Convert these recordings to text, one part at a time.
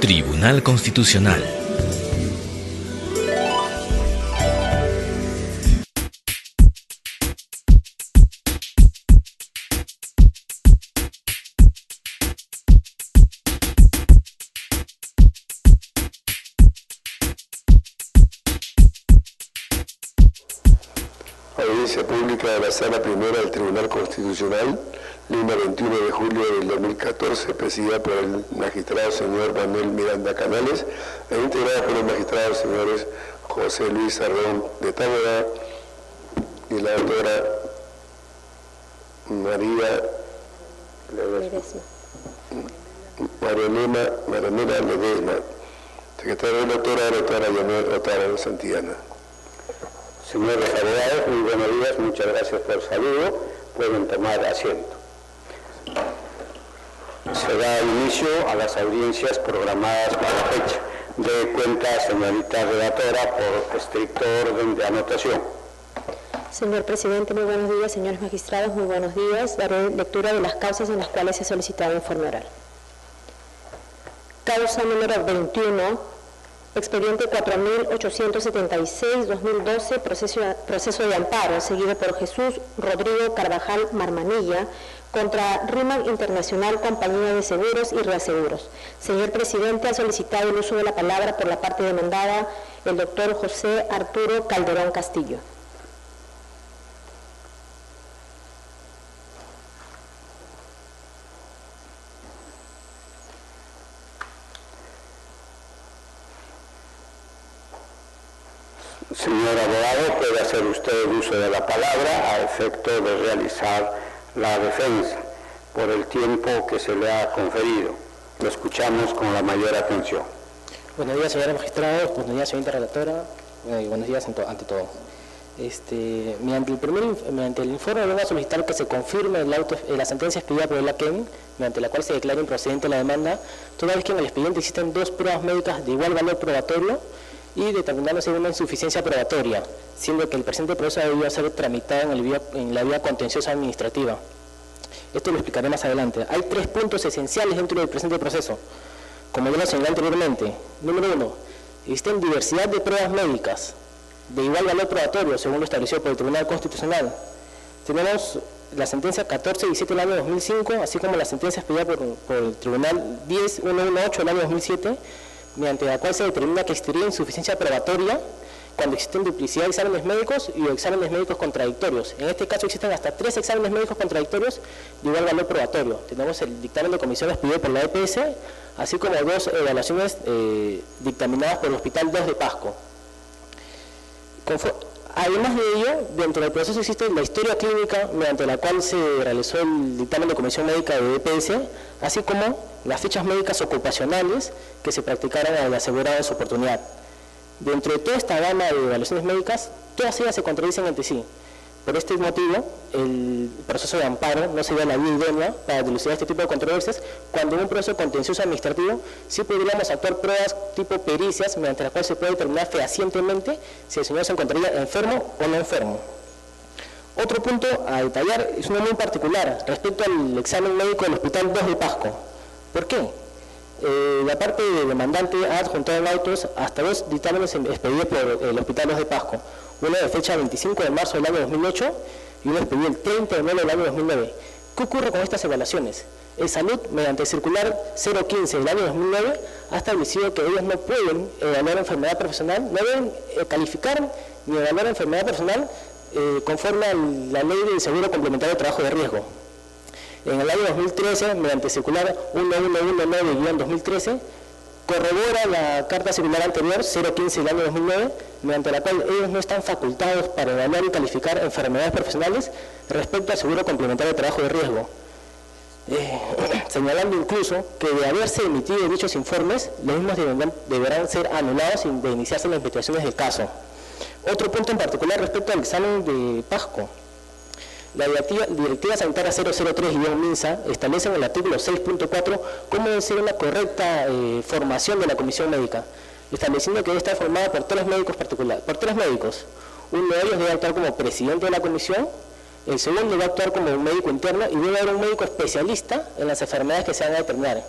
Tribunal Constitucional. Audiencia pública de la Sala Primera del Tribunal Constitucional, Lima, 21 de julio del 2014, presidida por el magistrado señor Manuel Miranda Canales e integrada por los magistrados señores José Luis Arrón de Tábara y la doctora Marianela Ledesma, secretaria de la doctora Otara Santillana. Señores abogados, muy buenos días, muchas gracias por el saludo, pueden tomar asiento. Se da inicio a las audiencias programadas para la fecha. De cuenta, señorita redactora, por estricto orden de anotación. Señor presidente, muy buenos días. Señores magistrados, muy buenos días. Daré lectura de las causas en las cuales se ha solicitado informe oral. Causa número 21. Expediente 4876-2012, proceso de amparo, seguido por Jesús Rodrigo Carvajal Marmanilla, contra RIMAC Internacional, Compañía de Seguros y Reaseguros. Señor presidente, ha solicitado el uso de la palabra por la parte demandada el doctor José Arturo Calderón Castillo. Señor abogado, puede hacer usted el uso de la palabra a efecto de realizar la defensa por el tiempo que se le ha conferido. Lo escuchamos con la mayor atención. Buenos días, señores magistrados, buenos días, señorita relatora, y buenos días ante todo. Mediante el informe vengo a solicitar que se confirme la sentencia expedida por el AQUEM, mediante la cual se declara improcedente la demanda, toda vez que en el expediente existen dos pruebas médicas de igual valor probatorio y determinándose una insuficiencia probatoria, siendo que el presente proceso ha debido ser tramitado en la vía contenciosa administrativa. Esto lo explicaré más adelante. Hay 3 puntos esenciales dentro del presente proceso, como ya lo señalé anteriormente. Número 1, existen diversidad de pruebas médicas de igual valor probatorio, según lo establecido por el Tribunal Constitucional. Tenemos la sentencia 1417 del año 2005, así como la sentencia expedida por el Tribunal 10118 del año 2007, mediante la cual se determina que existiría insuficiencia probatoria cuando existen duplicidad de exámenes médicos y exámenes médicos contradictorios. En este caso existen hasta 3 exámenes médicos contradictorios de igual valor probatorio. Tenemos el dictamen de comisión expedido por la EPS, así como 2 evaluaciones dictaminadas por el Hospital 2 de Pasco. Además de ello, dentro del proceso existe la historia clínica mediante la cual se realizó el dictamen de comisión médica de EPS, así como las fichas médicas ocupacionales que se practicaron al asegurado en su oportunidad. Dentro de toda esta gama de evaluaciones médicas, todas ellas se contradicen entre sí. Por este motivo, el proceso de amparo no sería la vía idónea para dilucidar este tipo de controversias, cuando en un proceso contencioso administrativo sí podríamos actuar pruebas tipo pericias, mediante las cuales se puede determinar fehacientemente si el señor se encontraría enfermo o no enfermo. Otro punto a detallar es uno muy particular respecto al examen médico del Hospital 2 de Pasco. ¿Por qué? La parte del demandante ha adjuntado en autos hasta 2 dictámenes expedidos por el Hospital 2 de Pasco, uno de fecha 25 de marzo del año 2008 y uno expedido el 30 de enero del año 2009. ¿Qué ocurre con estas evaluaciones? El Salud, mediante circular 015 del año 2009, ha establecido que ellos no pueden evaluar enfermedad profesional, no deben calificar ni evaluar enfermedad profesional conforme a la ley del seguro complementario de trabajo de riesgo. En el año 2013, mediante circular 1119-2013, corrobora la carta circular anterior, 015 del año 2009, mediante la cual ellos no están facultados para evaluar y calificar enfermedades profesionales respecto al seguro complementario de trabajo de riesgo. Señalando incluso que de haberse emitido dichos informes, los mismos deberán ser anulados sin de iniciarse las investigaciones del caso. Otro punto en particular respecto al examen de Pasco. La Directiva Sanitaria 003-MINSA establece en el artículo 6.4 cómo debe ser una correcta formación de la comisión médica, estableciendo que debe estar formada por 3 médicos. Uno de ellos debe actuar como presidente de la comisión, el segundo va a actuar como un médico interno y debe haber un médico especialista en las enfermedades que se van a determinar.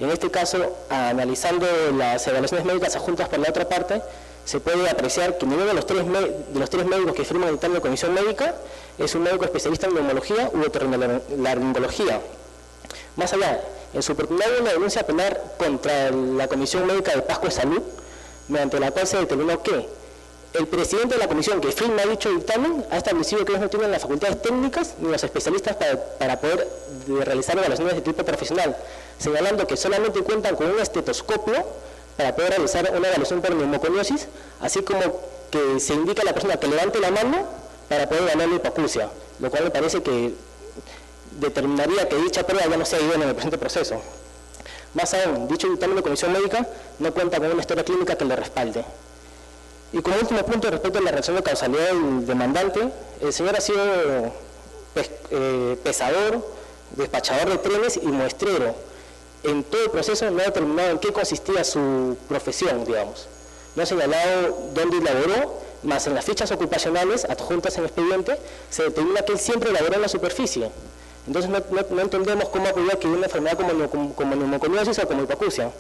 En este caso, analizando las evaluaciones médicas adjuntas por la otra parte, se puede apreciar que ninguno de los tres médicos que firman el dictamen de comisión médica es un médico especialista en neumología u otorrinolaringología. Más allá, en su oportunidad hay una denuncia penal contra la Comisión Médica de Pasco de Salud, mediante la cual se determinó que el presidente de la comisión que firma dicho dictamen ha establecido que ellos no tienen las facultades técnicas ni los especialistas para poder realizar evaluaciones de tipo profesional, señalando que solamente cuentan con un estetoscopio para poder realizar una evaluación por neumoconiosis, así como que se indica a la persona que levante la mano para poder ganar la hipoacusia, lo cual me parece que determinaría que dicha prueba ya no sea idónea en el presente proceso. Más aún, dicho dictamen de comisión médica no cuenta con una historia clínica que le respalde. Y como último punto, respecto a la reacción de causalidad del demandante, el señor ha sido pesador, despachador de trenes y muestrero. En todo el proceso no ha determinado en qué consistía su profesión, digamos. No ha señalado dónde laboró, más en las fichas ocupacionales adjuntas en expediente se determina que él siempre laboró en la superficie. Entonces no entendemos cómo acudir que una enfermedad como neumoconiosis o como hipoacusia.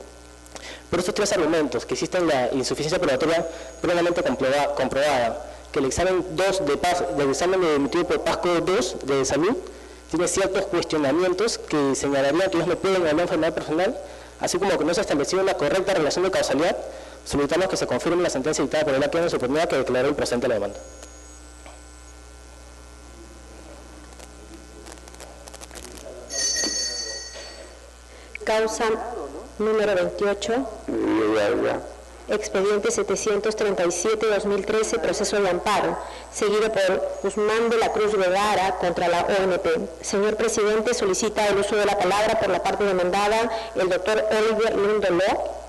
Por estos tres argumentos, que existe la insuficiencia probatoria plenamente comprobada, que el examen 2 del examen emitido por Pasco 2 de salud tiene ciertos cuestionamientos que señalarían que ellos no pueden ganar enfermedad personal, así como que no se ha establecido una correcta relación de causalidad, solicitamos que se confirme la sentencia dictada por el AQN en su oportunidad que declaró improcedente la demanda. Causa número 28. Expediente 737-2013, proceso de amparo, seguido por Guzmán de la Cruz Guevara contra la ONP. Señor presidente, solicita el uso de la palabra por la parte demandada el doctor Oliver Lindoló.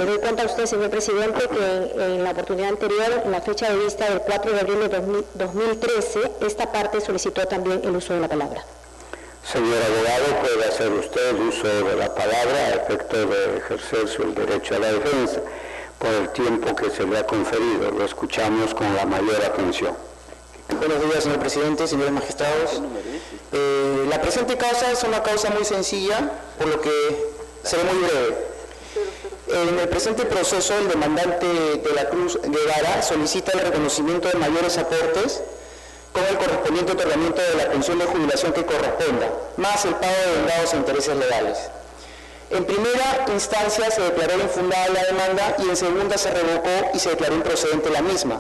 Doy cuenta a usted, señor presidente, que en la oportunidad anterior, en la fecha de vista del 4 de abril de 2013, esta parte solicitó también el uso de la palabra. Señor abogado, puede hacer usted uso de la palabra a efecto de ejercer su derecho a la defensa por el tiempo que se le ha conferido. Lo escuchamos con la mayor atención. Buenos días, señor presidente, señores magistrados. La presente causa es una causa muy sencilla, por lo que seré muy breve. En el presente proceso, el demandante de la Cruz Guevara solicita el reconocimiento de mayores aportes con el correspondiente otorgamiento de la pensión de jubilación que corresponda, más el pago de vengados e intereses legales. En primera instancia se declaró infundada la demanda y en segunda se revocó y se declaró improcedente la misma.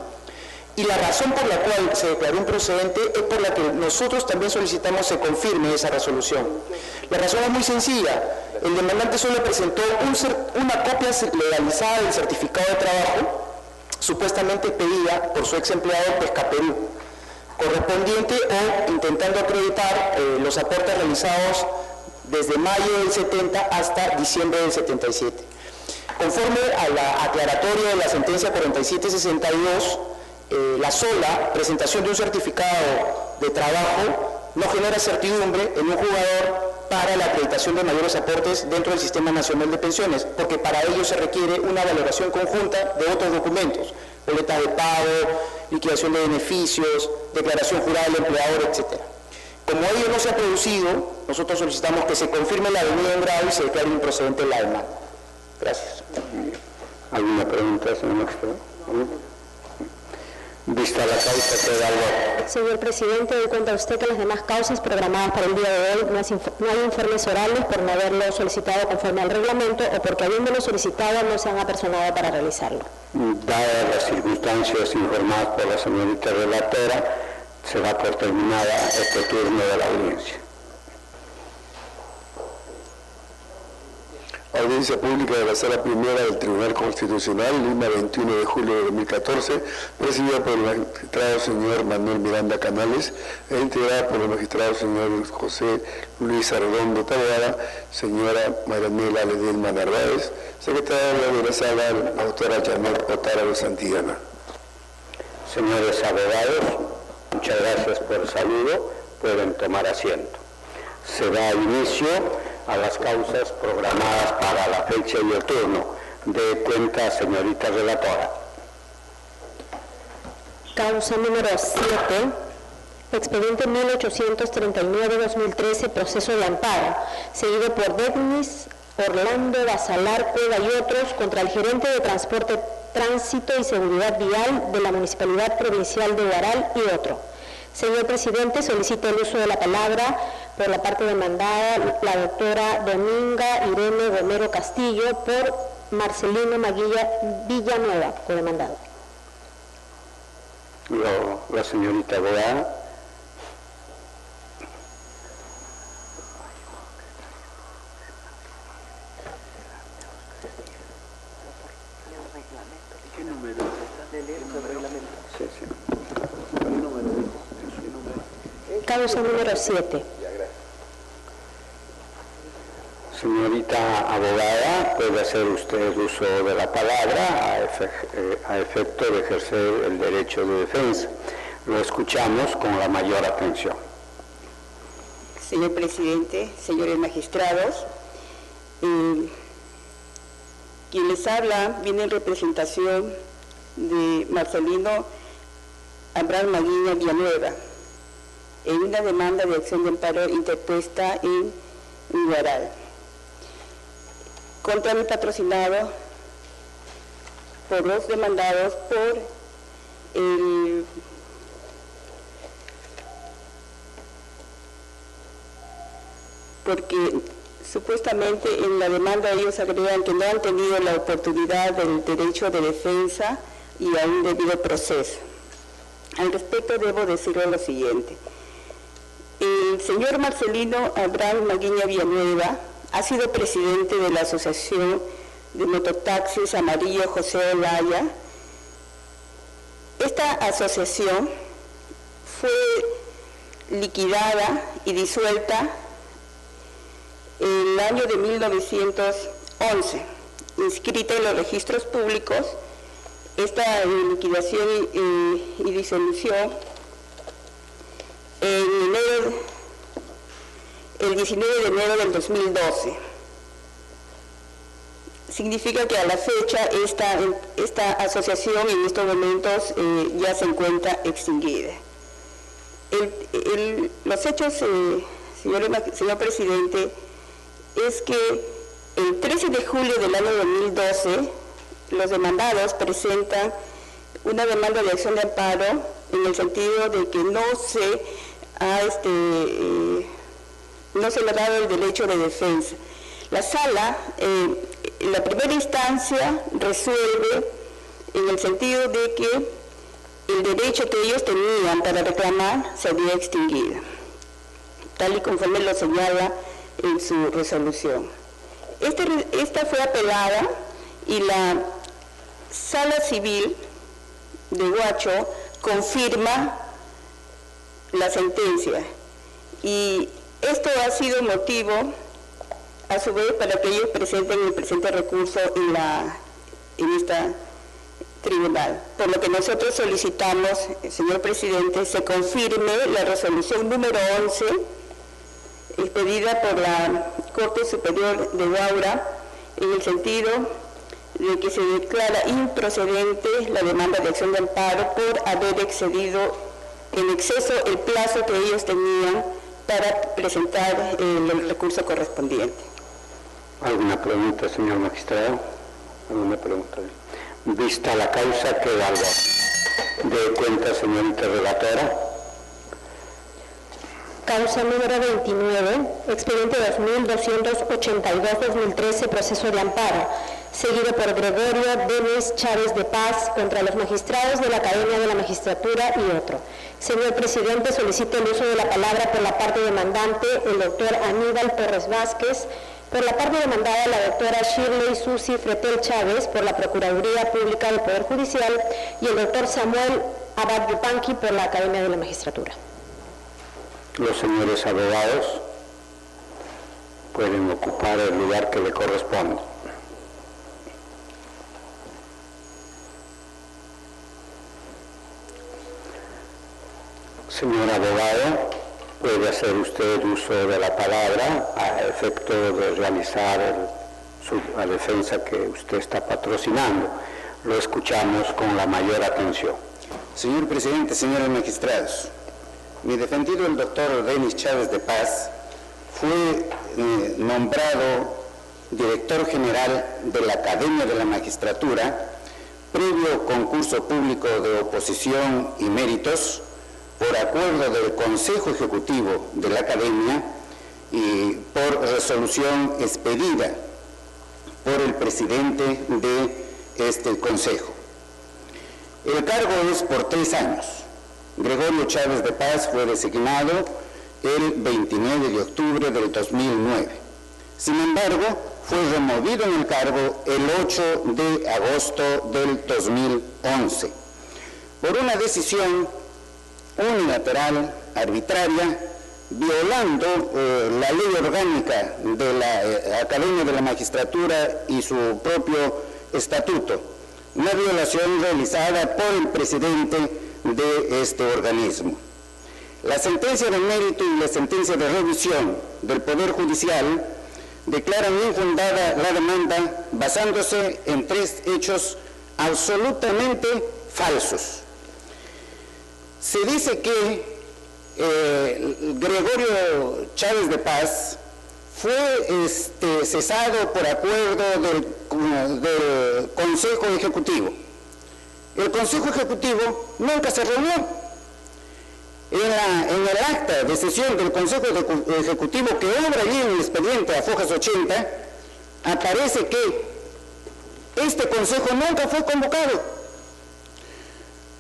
Y la razón por la cual se declaró improcedente es por la que nosotros también solicitamos se confirme esa resolución. La razón es muy sencilla. El demandante solo presentó una copia legalizada del certificado de trabajo, supuestamente pedida por su ex empleado Pescaperú, correspondiente o intentando acreditar los aportes realizados desde mayo del 70 hasta diciembre del 77. Conforme a la aclaratoria de la sentencia 4762, la sola presentación de un certificado de trabajo no genera certidumbre en un jugador para la acreditación de mayores aportes dentro del Sistema Nacional de Pensiones, porque para ello se requiere una valoración conjunta de otros documentos, boletas de pago, liquidación de beneficios, declaración jurada del empleador, etc. Como ello no se ha producido, nosotros solicitamos que se confirme la avenida en grado y se declare improcedente la demanda. Gracias. ¿Alguna pregunta, señor magistrado? Vista la causa, queda el voto. Señor presidente, doy cuenta a usted que las demás causas programadas para el día de hoy no hay informes orales por no haberlo solicitado conforme al reglamento o porque habiéndolo solicitado no se han apersonado para realizarlo. Dadas las circunstancias informadas por la señorita relatora, se da por terminada este turno de la audiencia. Audiencia pública de la Sala Primera del Tribunal Constitucional, Lima, 21 de julio de 2014, presidida por el magistrado señor Manuel Miranda Canales e integrada por el magistrado señor José Luis Arredondo Taboada, señora Marianela Ledesma Narváez, secretaria de la Sala, la doctora Janet Otara de Santillana. Señores abogados, muchas gracias por el saludo, pueden tomar asiento. Se da inicio a las causas programadas para la fecha y el turno. De cuenta, señorita relatora. Causa número 7, expediente 1839-2013, proceso de amparo, seguido por Denis Orlando Basalar Cueva y otros contra el gerente de Transporte, Tránsito y Seguridad Vial de la Municipalidad Provincial de Huaral y otro. Señor presidente, solicito el uso de la palabra por la parte demandada la doctora Dominga Irene Gomero Castillo por Marcelino Maguilla Villanueva, co-demandado. La señorita abogada. Causa número 7. Señorita abogada, puede hacer usted uso de la palabra a efecto de ejercer el derecho de defensa. Lo escuchamos con la mayor atención. Señor presidente, señores magistrados, quien les habla viene en representación de Marcelino Abraham Maguilla Villanueva en una demanda de acción de amparo interpuesta en Huaral contra mi patrocinado por los demandados porque supuestamente en la demanda ellos agregan que no han tenido la oportunidad del derecho de defensa y a un debido proceso. Al respecto debo decirle lo siguiente. El señor Marcelino Abraham Maguilla Villanueva ha sido presidente de la Asociación de Mototaxis Amarillo José Olaya. Esta asociación fue liquidada y disuelta en el año de 1911, inscrita en los registros públicos. Esta liquidación y disolución el 19 de enero del 2012. Significa que a la fecha esta asociación en estos momentos ya se encuentra extinguida. Los hechos, señor presidente, es que el 13 de julio del año 2012 los demandados presentan una demanda de acción de amparo en el sentido de que no se le ha dado el derecho de defensa. La sala, en la primera instancia, resuelve en el sentido de que el derecho que ellos tenían para reclamar se había extinguido, tal y conforme lo señala en su resolución. Esta fue apelada y la Sala Civil de Huacho confirma la sentencia, y esto ha sido motivo a su vez para que ellos presenten el presente recurso en esta tribunal, por lo que nosotros solicitamos, señor presidente, se confirme la resolución número 11 expedida por la Corte Superior de Huaura en el sentido de que se declara improcedente la demanda de acción de amparo por haber excedido en exceso el plazo que ellos tenían para presentar el recurso correspondiente. ¿Alguna pregunta, señor magistrado? ¿Alguna pregunta? Vista la causa, queda algo de cuenta, señorita relatora. Causa número 29, expediente 2282-2013, proceso de amparo, seguido por Gregorio Denis Chávez de Paz contra los magistrados de la Academia de la Magistratura y otro. Señor presidente, solicito el uso de la palabra por la parte demandante, el doctor Aníbal Torres Vázquez, por la parte demandada, la doctora Shirley Susi Fretel Chávez, por la Procuraduría Pública del Poder Judicial, y el doctor Samuel Abad Yupanqui, por la Academia de la Magistratura. Los señores abogados pueden ocupar el lugar que le corresponde. Señor abogado, puede hacer usted uso de la palabra a efecto de realizar la defensa que usted está patrocinando. Lo escuchamos con la mayor atención. Señor presidente, señores magistrados, mi defendido, el doctor Denis Chávez de Paz, fue nombrado director general de la Academia de la Magistratura, previo concurso público de oposición y méritos, por acuerdo del Consejo Ejecutivo de la Academia y por resolución expedida por el presidente de este Consejo. El cargo es por 3 años. Gregorio Chávez de Paz fue designado el 29 de octubre del 2009. Sin embargo, fue removido en el cargo el 8 de agosto del 2011 por una decisión unilateral, arbitraria, violando la ley orgánica de la Academia de la Magistratura y su propio estatuto, una violación realizada por el presidente de este organismo. La sentencia de mérito y la sentencia de revisión del Poder Judicial declaran infundada la demanda basándose en 3 hechos absolutamente falsos. Se dice que Gregorio Chávez de Paz fue cesado por acuerdo del Consejo Ejecutivo. El Consejo Ejecutivo nunca se reunió. En el acta de sesión del Consejo Ejecutivo que obra allí en el expediente a fojas 80, aparece que este Consejo nunca fue convocado.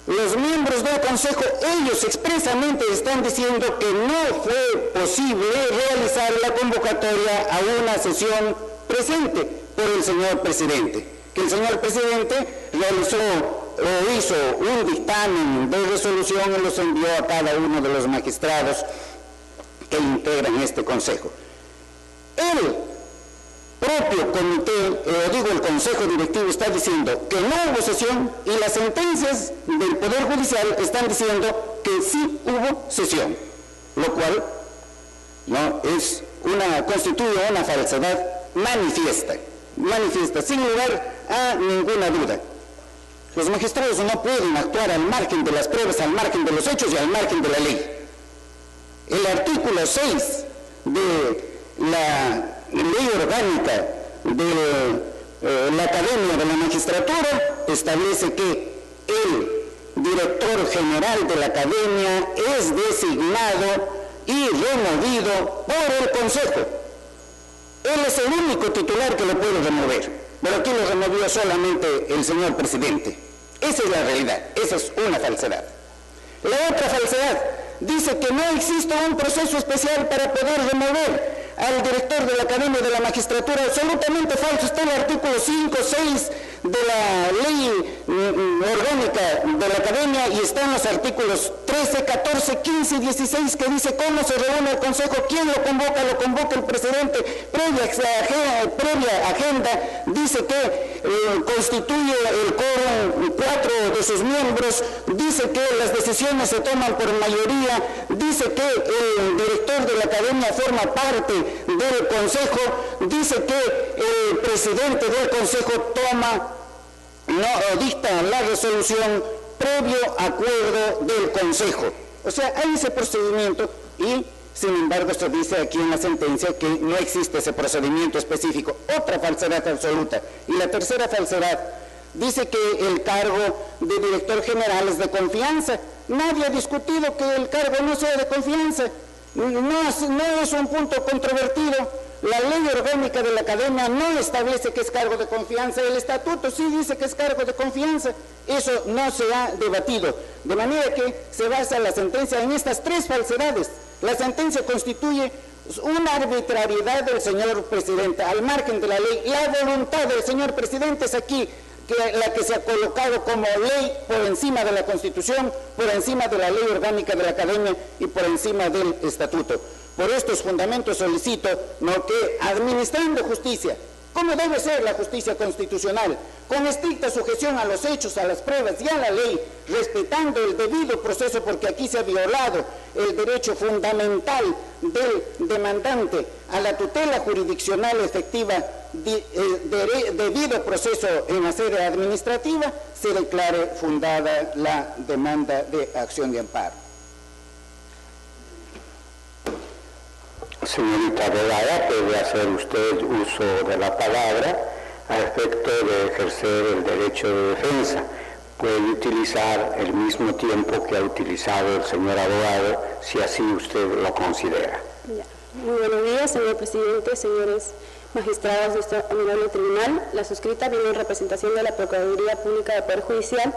Los miembros del Consejo, ellos expresamente están diciendo que no fue posible realizar la convocatoria a una sesión presente por el señor presidente, que el señor presidente realizó o hizo un dictamen de resolución y los envió a cada uno de los magistrados que integran este Consejo. El propio comité, el Consejo Directivo está diciendo que no hubo sesión y las sentencias del Poder Judicial están diciendo que sí hubo sesión, lo cual no es constituye una falsedad manifiesta, sin lugar a ninguna duda. Los magistrados no pueden actuar al margen de las pruebas, al margen de los hechos y al margen de la ley. El artículo 6 de la ley orgánica de la Academia de la Magistratura establece que el director general de la Academia es designado y removido por el Consejo. Él es el único titular que lo puede remover, pero aquí lo removió solamente el señor presidente. Esa es la realidad, esa es una falsedad. La otra falsedad dice que no existe un proceso especial para poder remover al director de la Academia de la Magistratura. Absolutamente falso. Está el artículo 5, 6 de la ley orgánica de la Academia y están los artículos 13, 14, 15 y 16 que dice cómo se reúne el Consejo, quién lo convoca el presidente, previa agenda, dice que constituye el quórum 4 de sus miembros, dice que las decisiones se toman por mayoría, dice que el director de la Academia forma parte del Consejo, dice que el presidente del Consejo dicta la resolución previo acuerdo del Consejo. O sea, hay ese procedimiento y, sin embargo, se dice aquí en la sentencia que no existe ese procedimiento específico. Otra falsedad absoluta. Y la tercera falsedad, dice que el cargo de director general es de confianza. Nadie ha discutido que el cargo no sea de confianza. No es un punto controvertido. La ley orgánica de la Academia no establece que es cargo de confianza. El estatuto sí dice que es cargo de confianza. Eso no se ha debatido. De manera que se basa la sentencia en estas 3 falsedades. La sentencia constituye una arbitrariedad del señor presidente, al margen de la ley. La voluntad del señor presidente es aquí la que se ha colocado como ley por encima de la Constitución, por encima de la ley orgánica de la Academia y por encima del estatuto. Por estos fundamentos solicito que administrando justicia, como debe ser la justicia constitucional, con estricta sujeción a los hechos, a las pruebas y a la ley, respetando el debido proceso, porque aquí se ha violado el derecho fundamental del demandante a la tutela jurisdiccional efectiva, debido proceso en la sede administrativa, se declare fundada la demanda de acción de amparo. Señorita abogada, puede hacer usted uso de la palabra a efecto de ejercer el derecho de defensa. Puede utilizar el mismo tiempo que ha utilizado el señor abogado, si así usted lo considera. Ya. Muy buenos días, señor presidente, señores magistrados de este honorable tribunal. La suscrita viene en representación de la Procuraduría Pública de Poder Judicial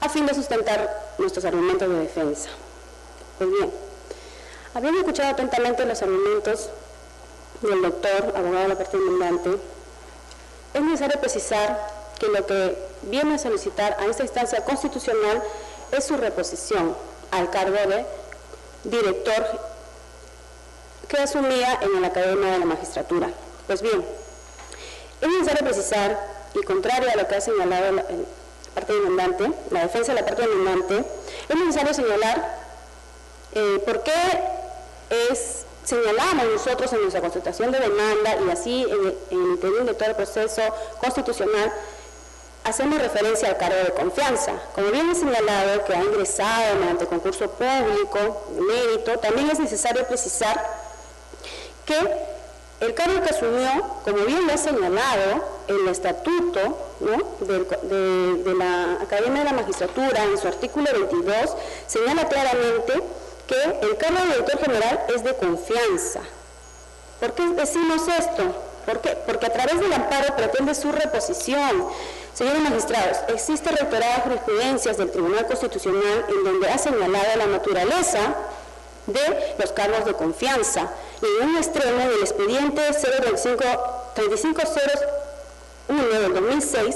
a fin de sustentar nuestros argumentos de defensa. Pues bien, habiendo escuchado atentamente los argumentos del doctor, abogado de la parte demandante, es necesario precisar que lo que viene a solicitar a esta instancia constitucional es su reposición al cargo de director que asumía en la Academia de la Magistratura. Pues bien, es necesario precisar, y contrario a lo que ha señalado la parte demandante, la defensa de la parte demandante, es necesario señalar por qué señalamos nosotros en nuestra constatación de demanda y así en el interín de todo el proceso constitucional hacemos referencia al cargo de confianza. Como bien he señalado que ha ingresado mediante concurso público, de mérito, también es necesario precisar que el cargo que asumió, como bien lo ha señalado el estatuto, ¿no?, de la Academia de la Magistratura, en su artículo 22, señala claramente que el cargo de director general es de confianza. ¿Por qué decimos esto? ¿Por qué? Porque a través del amparo pretende su reposición. Señores magistrados, existe reiteradas jurisprudencias del Tribunal Constitucional en donde ha señalado la naturaleza de los cargos de confianza. Y en un extremo del expediente 03501 del 2006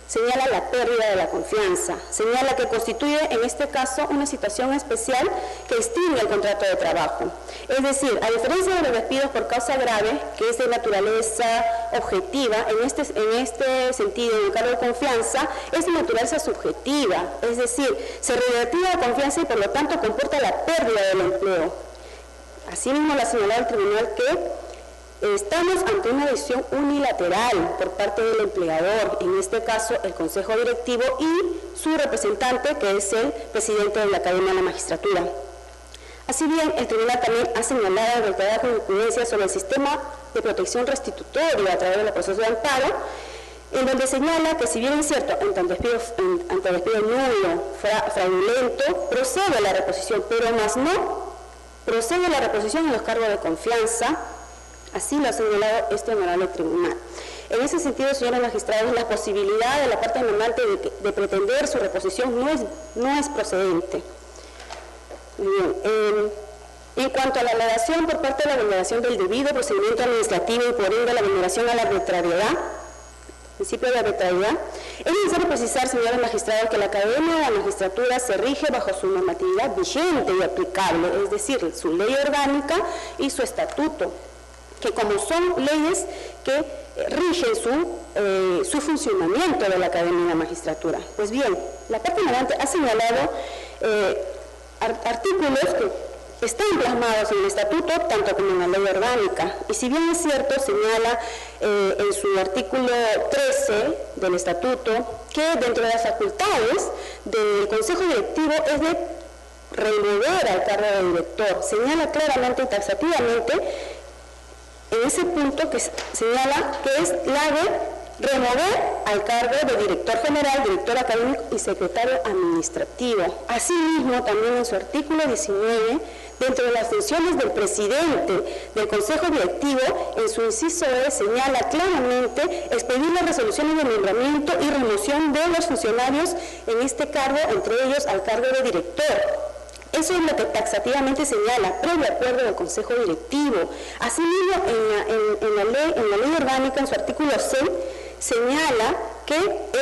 señala la pérdida de la confianza, señala que constituye en este caso una situación especial que extingue el contrato de trabajo. Es decir, a diferencia de los despidos por causa grave, que es de naturaleza objetiva, en este sentido, en el cargo de confianza, es de naturaleza subjetiva, es decir, se reactiva la confianza y por lo tanto comporta la pérdida del empleo. Asimismo, lo ha señalado el tribunal que estamos ante una decisión unilateral por parte del empleador, en este caso el Consejo Directivo y su representante, que es el presidente de la Academia de la Magistratura. Así bien, el tribunal también ha señalado reiteradas jurisprudencias sobre el sistema de protección restitutoria a través del proceso de amparo, en donde señala que si bien es cierto, ante despido nulo, fraudulento, procede la reposición, pero más no procede la reposición en los cargos de confianza. Así lo ha señalado este honorable tribunal. En ese sentido, señores magistrados, la posibilidad de la parte demandante de pretender su reposición no es procedente. Bien, en cuanto a la alegación por parte de la vulneración del debido procedimiento administrativo y por ende la vulneración a la arbitrariedad, principio de arbitrariedad, es necesario precisar, señores magistrados, que la Academia de la Magistratura se rige bajo su normatividad vigente y aplicable, es decir, su ley orgánica y su estatuto, que como son leyes que rigen su funcionamiento de la Academia de la Magistratura. Pues bien, la parte demandante ha señalado artículos que están plasmados en el estatuto, tanto como en la ley orgánica, y si bien es cierto, señala en su artículo 13 del estatuto que dentro de las facultades del Consejo Directivo es de remover al cargo de director. Señala claramente y taxativamente en ese punto que señala que es la de remover al cargo de director general, director académico y secretario administrativo. Asimismo, también en su artículo 19, dentro de las funciones del presidente del Consejo Directivo, en su inciso E, señala claramente expedir las resoluciones de nombramiento y remoción de los funcionarios en este cargo, entre ellos al cargo de director. Eso es lo que taxativamente señala, previo acuerdo del Consejo Directivo. Asimismo, en la ley orgánica, en su artículo 6, señala que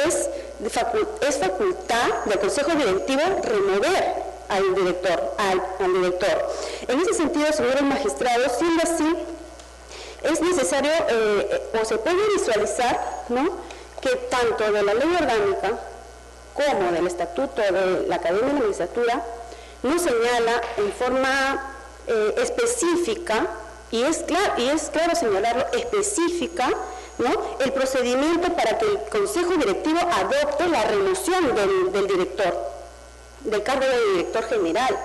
es facultad del Consejo Directivo remover al director. En ese sentido, señores magistrados, siendo así, es necesario, o se puede visualizar, ¿no?, que tanto de la ley orgánica como del estatuto de la Academia de la Magistratura no señala en forma específica, y es claro señalarlo, específica, ¿no?, el procedimiento para que el Consejo Directivo adopte la remoción del director, del cargo de director general.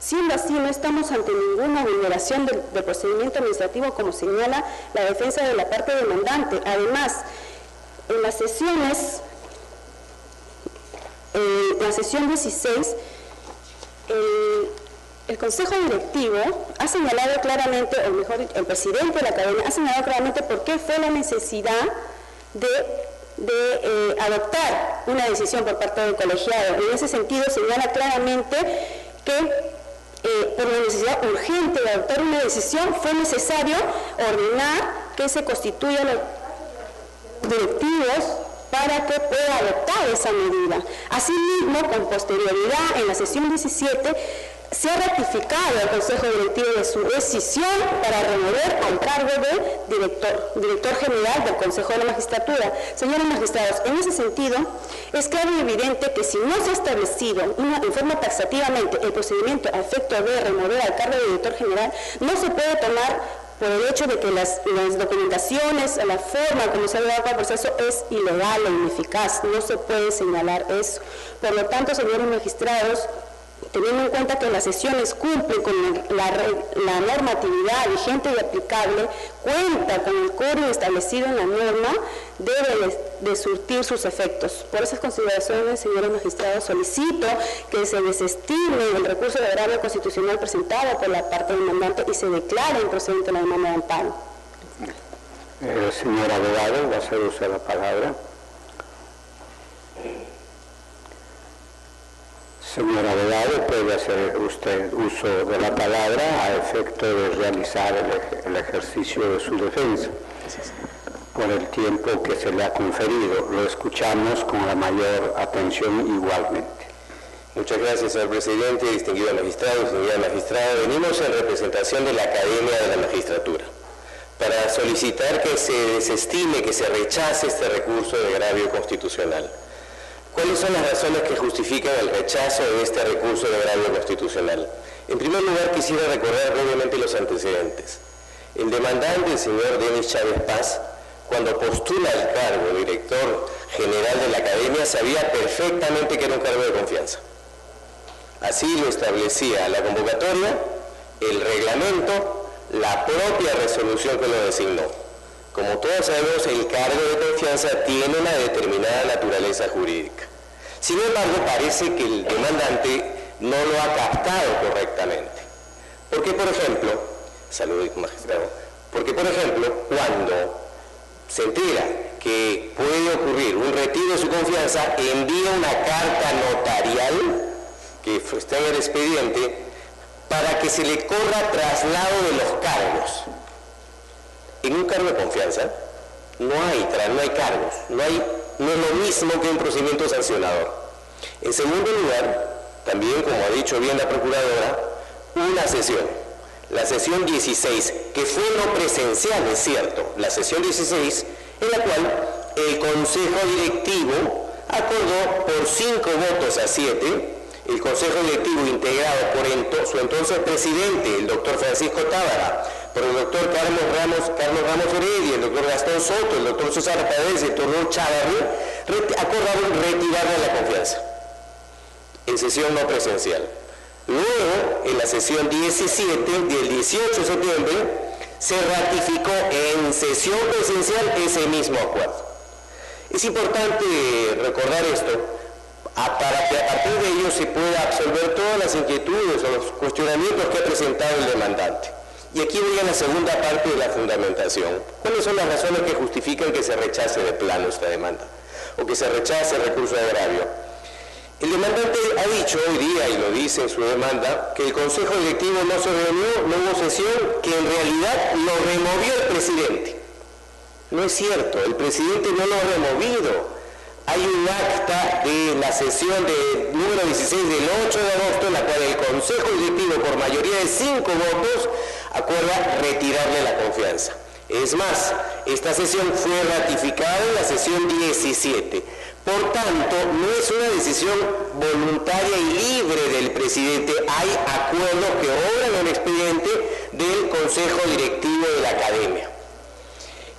Siendo así, no estamos ante ninguna vulneración del procedimiento administrativo como señala la defensa de la parte demandante. Además, en las sesiones, la sesión 16, el Consejo Directivo ha señalado claramente, o mejor, el presidente de la Academia ha señalado claramente por qué fue la necesidad de adoptar una decisión por parte del colegiado. En ese sentido, señala claramente que por la necesidad urgente de adoptar una decisión fue necesario ordenar que se constituyan los directivos para que pueda adoptar esa medida. Asimismo, con posterioridad, en la sesión 17, se ha ratificado el Consejo Directivo de su decisión para remover al cargo de director general del Consejo de la Magistratura. Señores magistrados, en ese sentido, es claro y evidente que si no se ha establecido en forma taxativamente el procedimiento a efecto de remover al cargo de director general, no se puede tomar por el hecho de que las documentaciones, la forma como se ha llevado el proceso es ilegal e ineficaz. No se puede señalar eso. Por lo tanto, señores magistrados, teniendo en cuenta que las sesiones cumplen con la normatividad vigente y aplicable, cuenta con el quórum establecido en la norma, debe de surtir sus efectos. Por esas consideraciones, señores magistrados, solicito que se desestime el recurso de agravio constitucional presentado por la parte demandante y se declare improcedente la demanda de amparo. Señor abogado, va a hacer uso de la palabra. Señor abogado, puede hacer usted uso de la palabra a efecto de realizar el ejercicio de su defensa. Por el tiempo que se le ha conferido, lo escuchamos con la mayor atención igualmente. Muchas gracias, señor presidente, distinguido magistrado, señora magistrada. Venimos en representación de la Academia de la Magistratura para solicitar que se desestime, que se rechace este recurso de agravio constitucional. ¿Cuáles son las razones que justifican el rechazo de este recurso de agravio constitucional? En primer lugar, quisiera recordar brevemente los antecedentes. El demandante, el señor Denis Chávez Paz, cuando postula el cargo de director general de la Academia, sabía perfectamente que era un cargo de confianza. Así lo establecía la convocatoria, el reglamento, la propia resolución que lo designó. Como todos sabemos, el cargo de confianza tiene una determinada naturaleza jurídica. Sin embargo, parece que el demandante no lo ha captado correctamente. Porque, por ejemplo, saludos, magistrado, porque, por ejemplo, cuando se entera que puede ocurrir un retiro de su confianza, envía una carta notarial, que está en el expediente, para que se le corra traslado de los cargos. En un cargo de confianza no hay cargos, no es lo mismo que un procedimiento sancionador. En segundo lugar, también, como ha dicho bien la procuradora, una sesión, la sesión 16, que fue no presencial, es cierto, la sesión 16, en la cual el Consejo Directivo acordó por 5 votos a 7, el Consejo Directivo integrado por su entonces presidente, el doctor Francisco Tábara, por el doctor Carlos Ramos Heredia, el doctor Gastón Soto, el doctor César Pérez, el doctor Chávarri, acordaron retirarle la confianza en sesión no presencial. Luego, en la sesión 17 del 18 de septiembre, se ratificó en sesión presencial ese mismo acuerdo. Es importante recordar esto para que a partir de ello se pueda absolver todas las inquietudes o los cuestionamientos que ha presentado el demandante. Y aquí voy a la segunda parte de la fundamentación. ¿Cuáles son las razones que justifican que se rechace de plano esta demanda? O que se rechace el recurso de agravio. El demandante ha dicho hoy día, y lo dice en su demanda, que el Consejo Directivo no se reunió, no hubo sesión, que en realidad lo removió el presidente. No es cierto, el presidente no lo ha removido. Hay un acta de la sesión de número 16 del 8 de agosto, en la cual el Consejo Directivo, por mayoría de 5 votos, acuerda retirarle la confianza. Es más, esta sesión fue ratificada en la sesión 17. Por tanto, no es una decisión voluntaria y libre del presidente. Hay acuerdos que obran en el expediente del Consejo Directivo de la Academia.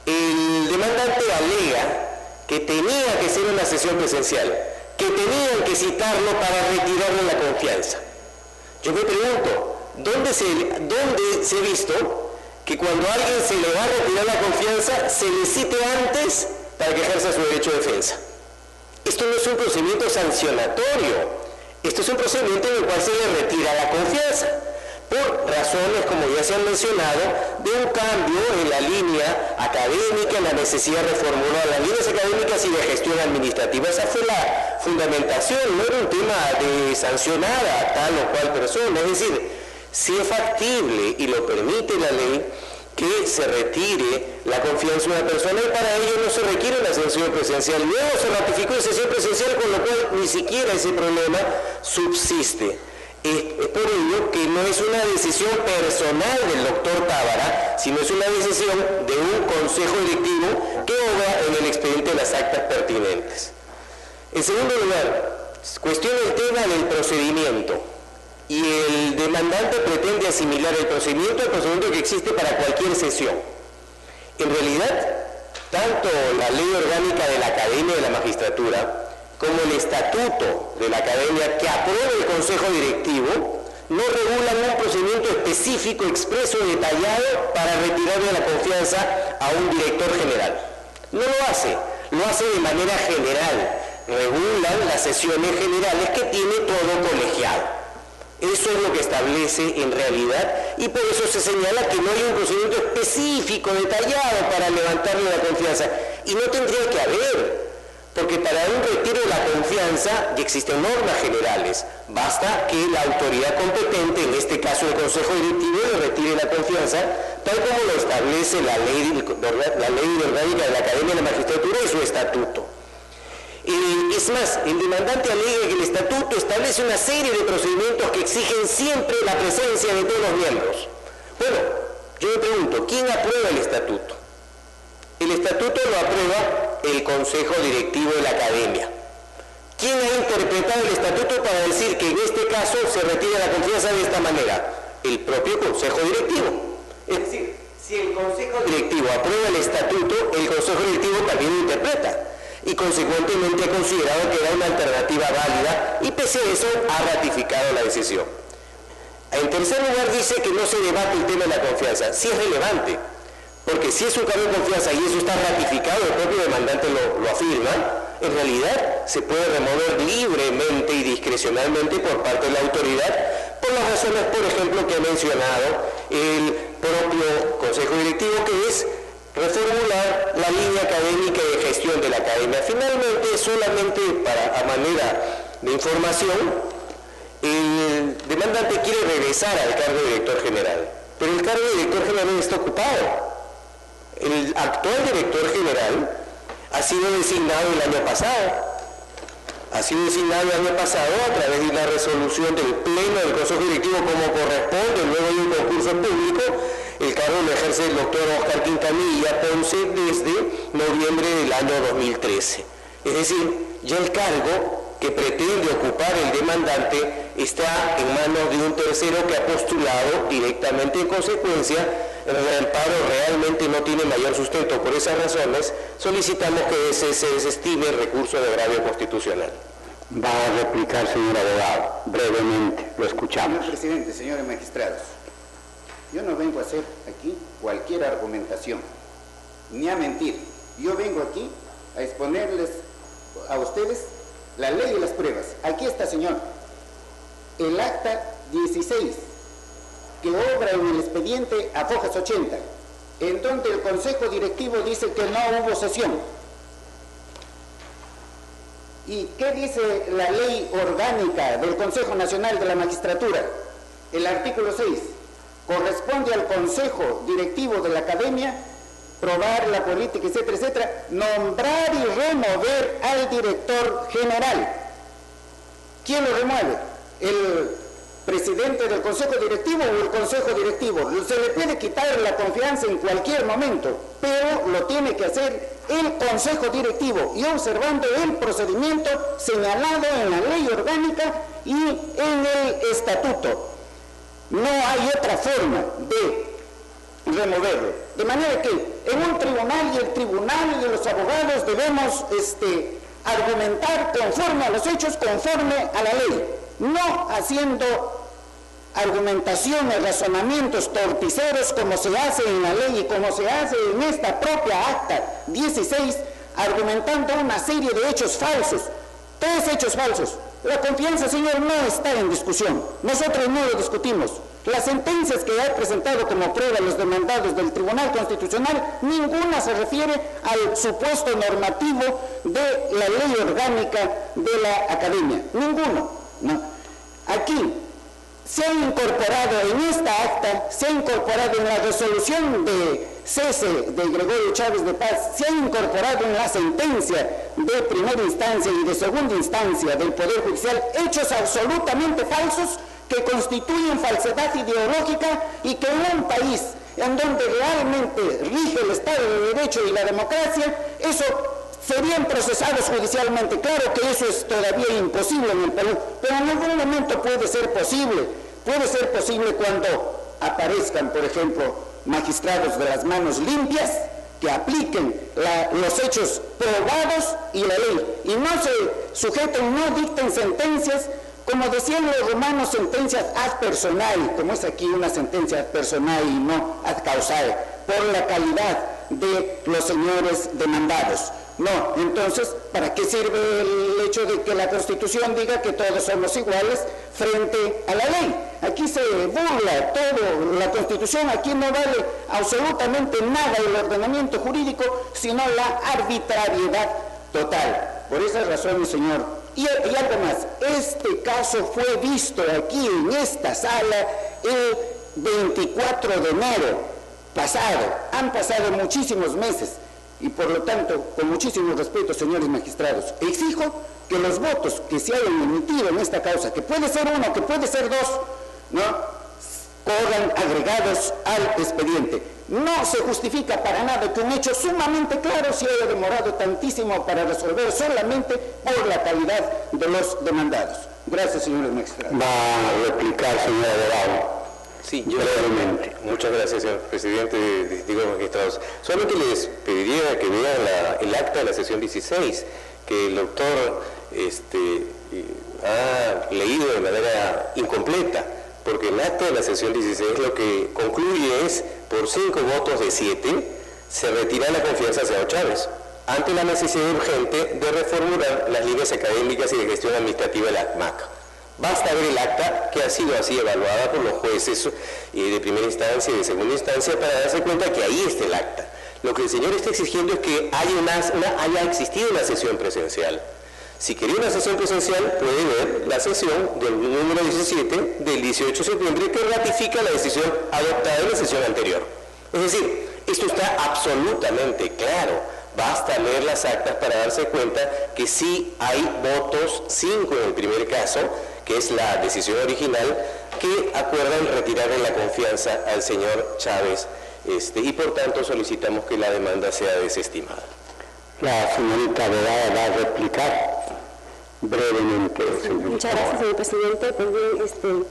El demandante alega que tenía que ser una sesión presencial, que tenían que citarlo para retirarle la confianza. Yo me pregunto, ¿dónde se ha visto que cuando a alguien se le va a retirar la confianza, se le cite antes para que ejerza su derecho de defensa? Esto no es un procedimiento sancionatorio, esto es un procedimiento en el cual se le retira la confianza, por razones, como ya se han mencionado, de un cambio en la línea académica, en la necesidad de reformular las líneas académicas y de gestión administrativa. Esa fue la fundamentación, no era un tema de sancionar a tal o cual persona, es decir, si es factible y lo permite la ley, que se retire la confianza de una persona, y para ello no se requiere una sesión presencial. Luego se ratificó esa sesión presencial, con lo cual ni siquiera ese problema subsiste. Es por ello que no es una decisión personal del doctor Tábara, sino es una decisión de un consejo directivo que obra en el expediente de las actas pertinentes. En segundo lugar, cuestiona el tema del procedimiento. Y el demandante pretende asimilar el procedimiento al procedimiento que existe para cualquier sesión. En realidad, tanto la Ley Orgánica de la Academia de la Magistratura como el Estatuto de la Academia que aprueba el Consejo Directivo no regulan un procedimiento específico, expreso, detallado para retirarle la confianza a un director general. No lo hace de manera general. Regulan las sesiones generales que tiene todo colegiado. Eso es lo que establece en realidad, y por eso se señala que no hay un procedimiento específico, detallado para levantarle la confianza. Y no tendría que haber, porque para un retiro de la confianza ya existen normas generales. Basta que la autoridad competente, en este caso el Consejo Directivo, le retire la confianza, tal como lo establece la ley orgánica de la Academia de la Magistratura y su estatuto. Es más, el demandante alega que el estatuto establece una serie de procedimientos que exigen siempre la presencia de todos los miembros. Bueno, yo me pregunto, ¿quién aprueba el estatuto? El estatuto lo aprueba el Consejo Directivo de la Academia. ¿Quién ha interpretado el estatuto para decir que en este caso se retira la confianza de esta manera? El propio Consejo Directivo. Es decir, si el Consejo Directivo aprueba el estatuto, el Consejo Directivo también lo interpreta, y consecuentemente ha considerado que era una alternativa válida, y pese a eso ha ratificado la decisión. En tercer lugar, dice que no se debate el tema de la confianza. Sí es relevante, porque si es un cambio de confianza y eso está ratificado, el propio demandante lo afirma, en realidad se puede remover libremente y discrecionalmente por parte de la autoridad, por las razones, por ejemplo, que ha mencionado el propio Consejo Directivo, que es reformular la línea académica de gestión de la Academia. Finalmente, solamente a manera de información, el demandante quiere regresar al cargo de director general, pero el cargo de director general está ocupado. El actual director general ha sido designado el año pasado. Ha sido designado el año pasado a través de una resolución del Pleno del Consejo Directivo como corresponde, luego de un concurso público. El cargo lo ejerce el doctor Oscar Quintanilla Ponce desde noviembre del año 2013. Es decir, ya el cargo que pretende ocupar el demandante está en manos de un tercero que ha postulado directamente. En consecuencia, el amparo realmente no tiene mayor sustento. Por esas razones, solicitamos que se desestime el recurso de agravio constitucional. Va a replicar, señor abogado, brevemente, lo escuchamos. Señor presidente, señores magistrados, yo no vengo a hacer aquí cualquier argumentación, ni a mentir. Yo vengo aquí a exponerles a ustedes la ley y las pruebas. Aquí está, señor, el acta 16, que obra en el expediente a fojas 80, en donde el Consejo Directivo dice que no hubo sesión. ¿Y qué dice la ley orgánica del Consejo Nacional de la Magistratura? El artículo 6. Corresponde al Consejo Directivo de la Academia probar la política, etcétera, etcétera, nombrar y remover al director general. ¿Quién lo remueve? ¿El presidente del Consejo Directivo o el Consejo Directivo? Se le puede quitar la confianza en cualquier momento, pero lo tiene que hacer el Consejo Directivo y observando el procedimiento señalado en la ley orgánica y en el estatuto. No hay otra forma de removerlo. De manera que en un tribunal y el tribunal y los abogados debemos argumentar conforme a los hechos, conforme a la ley, no haciendo argumentaciones, razonamientos torticeros como se hace en la ley y como se hace en esta propia acta 16, argumentando una serie de hechos falsos, 3 hechos falsos. La confianza, señor, no está en discusión, nosotros no lo discutimos. Las sentencias que ha presentado como prueba los demandados del Tribunal Constitucional, ninguna se refiere al supuesto normativo de la ley orgánica de la Academia, ninguno, ¿no? Aquí se ha incorporado en esta acta, se ha incorporado en la resolución de cese de Gregorio Chávez de Paz, se ha incorporado en la sentencia de primera instancia y de segunda instancia del Poder Judicial hechos absolutamente falsos que constituyen falsedad ideológica y que en un país en donde realmente rige el Estado de Derecho y la democracia, eso serían procesados judicialmente. Claro que eso es todavía imposible en el Perú, pero en algún momento puede ser posible cuando aparezcan, por ejemplo, magistrados de las manos limpias que apliquen los hechos probados y la ley, y no se sujeten, no dicten sentencias, como decían los romanos, sentencias ad personae, como es aquí una sentencia ad personae y no ad causae, por la calidad de los señores demandados. No, entonces, ¿para qué sirve el hecho de que la Constitución diga que todos somos iguales frente a la ley? Aquí se burla todo, la Constitución, aquí no vale absolutamente nada el ordenamiento jurídico, sino la arbitrariedad total. Por esas razones, señor, y algo más, este caso fue visto aquí en esta sala el 24 de enero pasado, han pasado muchísimos meses. Y por lo tanto, con muchísimo respeto, señores magistrados, exijo que los votos que se hayan emitido en esta causa, que puede ser uno, que puede ser dos, ¿no?, corran agregados al expediente. No se justifica para nada que un hecho sumamente claro se haya demorado tantísimo para resolver solamente por la calidad de los demandados. Gracias, señores magistrados. Va a replicar, señor abogado. Sí, yo brevemente. Muchas gracias, señor presidente, distinguidos magistrados. Solamente les pediría que vean el acta de la sesión 16, que el doctor ha leído de manera incompleta, porque el acta de la sesión 16 lo que concluye es, por 5 votos de 7, se retira la confianza al señor Chávez, ante la necesidad urgente de reformular las líneas académicas y de gestión administrativa de la ACMAC. Basta ver el acta que ha sido así evaluada por los jueces de primera instancia y de segunda instancia para darse cuenta que ahí está el acta. Lo que el señor está exigiendo es que haya existido una sesión presencial. Si quería una sesión presencial, puede ver la sesión del número 17 del 18 de septiembre que ratifica la decisión adoptada en la sesión anterior. Es decir, esto está absolutamente claro. Basta leer las actas para darse cuenta que sí hay votos, 5 en el primer caso, que es la decisión original, que acuerdan retirarle la confianza al señor Chávez, y por tanto solicitamos que la demanda sea desestimada. La señorita abogada va a replicar brevemente. Muchas gracias, señor presidente. Pues bien,